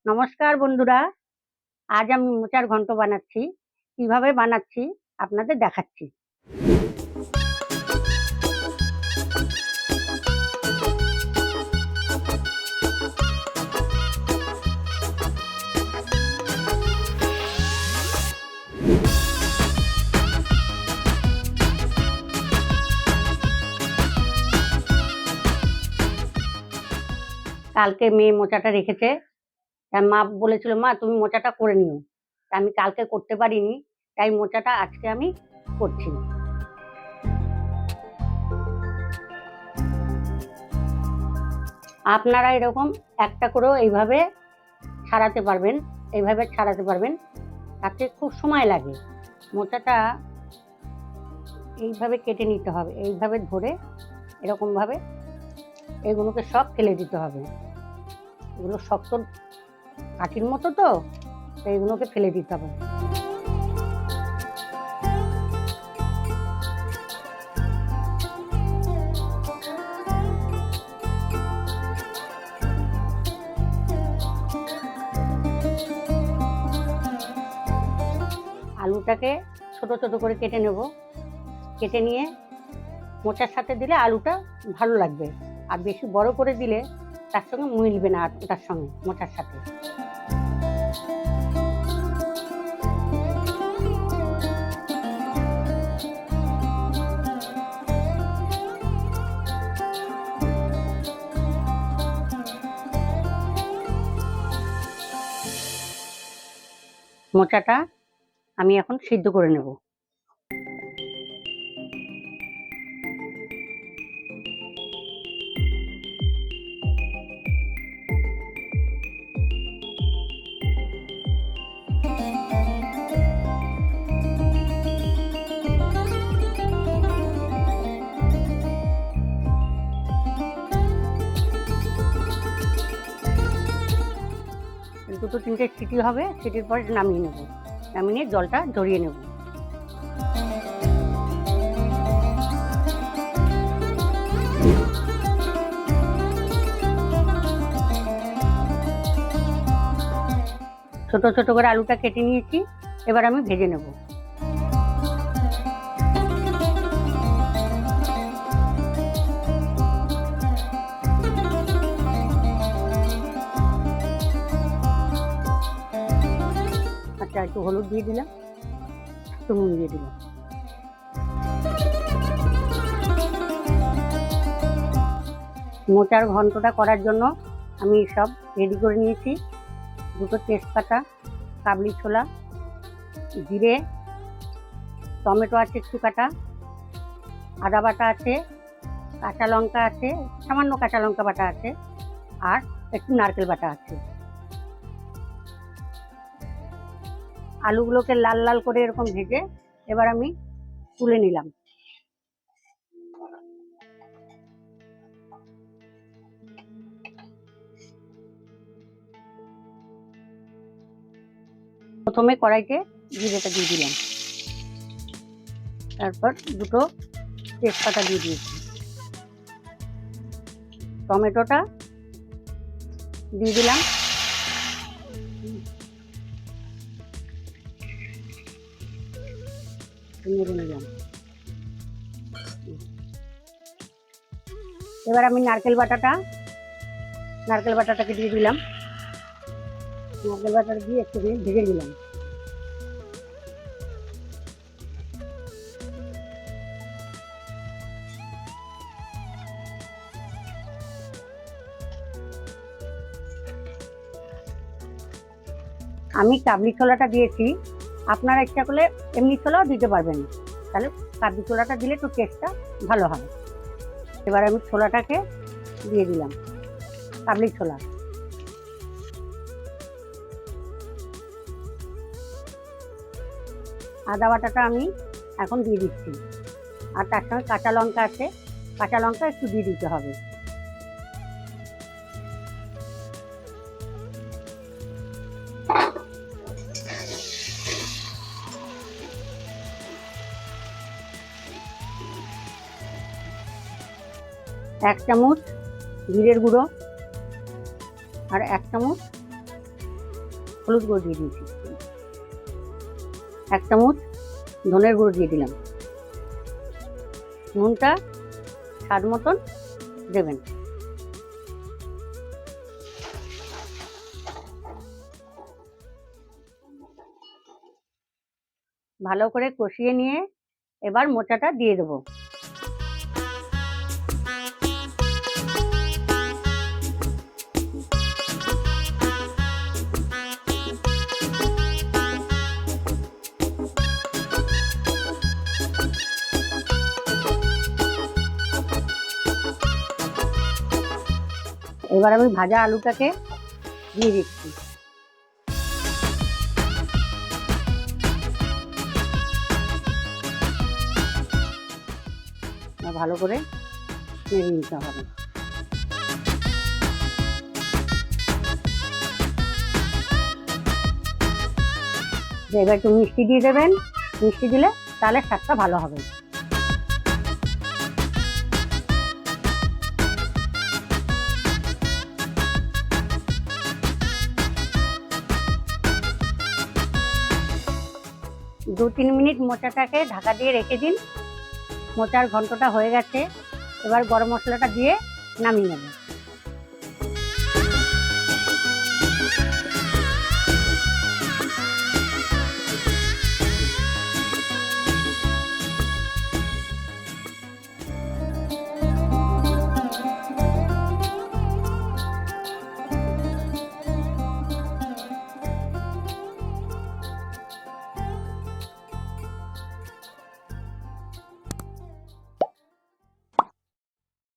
নমস্কার বন্ধুরা, আজ আমি মোচার ঘন্ট বানাচ্ছি। কিভাবে বানাচ্ছি আপনাদের দেখাচ্ছি। কালকে মেয়ে মোচাটা রেখেছে, তার মা বলেছিল মা তুমি মোচাটা করে নিও। আমি কালকে করতে পারিনি, তাই মোচাটা আজকে আমি করছি। আপনারা এরকম একটা করেও এইভাবে ছাড়াতে পারবেন, তাতে খুব সময় লাগে। মোচাটা এইভাবে কেটে নিতে হবে, এইভাবে ধরে এরকমভাবে এগুলোকে সব ফেলে দিতে হবে। এগুলো শক্ত কাঠির মতো তো, এইগুলোকে ফেলে দিতে হবে। আলুটাকে ছোট ছোট করে কেটে নেব। কেটে নিয়ে মোচার সাথে দিলে আলুটা ভালো লাগবে, আর বেশি বড় করে দিলে তার সঙ্গে মিলবে না ওটার সঙ্গে, মোচার সাথে। মোচাটা আমি এখন সিদ্ধ করে নেব। দুটো তিনটে সিটি হবে, সিটির পরে নামিয়ে নেব। নামিয়ে নিয়ে জলটা ঝরিয়ে নেব। ছোট ছোট করে আলুটা কেটে নিয়েছি, এবার আমি ভেজে নেব। আচ্ছা, একটু হলুদ দিয়ে দিলাম, একটু নুন দিয়ে দিলাম। মোচার ঘন্টটা করার জন্য আমি সব রেডি করে নিয়েছি। দুটো তেজপাতা, কাবলি ছোলা, জিরে, টমেটো আছে একটু কাটা, আদা বাটা আছে, কাঁচা লঙ্কা আছে, সামান্য কাঁচা লঙ্কা বাটা আছে, আর একটু নারকেল বাটা আছে। আলুগুলোকে লাল লাল করে এরকম ভেজে এবার আমি তুলে নিলাম। প্রথমে কড়াইতে জিরেটা দিয়ে দিলাম, তারপর দুটো তেজপাতা দিয়ে দিয়েছি, টমেটোটা দিয়ে দিলাম, নেড়ে নিলাম। এবার আমি নারকেল বাটাটাকে দিয়ে দিলাম। নারকেল বাটাটা দিয়ে একটু ভেজে নিলাম। আমি কাবলি ছোলাটা দিয়েছি, আপনারা ইচ্ছা করলে এমনি ছোলাও দিতে পারবেন, তাহলে কাবলি ছোলাটা দিলে একটু টেস্টটা ভালো হবে। এবার আমি ছোলাটাকে দিয়ে দিলাম, কাবলি ছোলা। আদা বাটাটা আমি এখন দিয়ে দিচ্ছি, আর তার সঙ্গে কাঁচা লঙ্কা আছে, কাঁচা লঙ্কা একটু দিয়ে দিতে হবে। এক চামচ জিরের গুঁড়ো আর এক চামচ হলুদ গুঁড়ো দিয়ে দিয়েছি, 1 চামচ ধনের গুঁড়ো দিয়ে দিলাম, নুনটা স্বাদ মতন দেবেন। ভালো করে কষিয়ে নিয়ে এবার মোচাটা দিয়ে দেবো। এবার আমি ভাজা আলুটাকে দিয়ে দিচ্ছি। ভালো করে নেড়ে নিতে হবে। এবার একটু মিষ্টি দিয়ে দেবেন, মিষ্টি দিলে তাহলে স্বাদটা ভালো হবে। দু 3 মিনিট মোচাটাকে ঢাকা দিয়ে রেখে দিন। মোচার ঘন্টটা হয়ে গেছে, এবার গরম মশলাটা দিয়ে নামিয়ে নেবেন।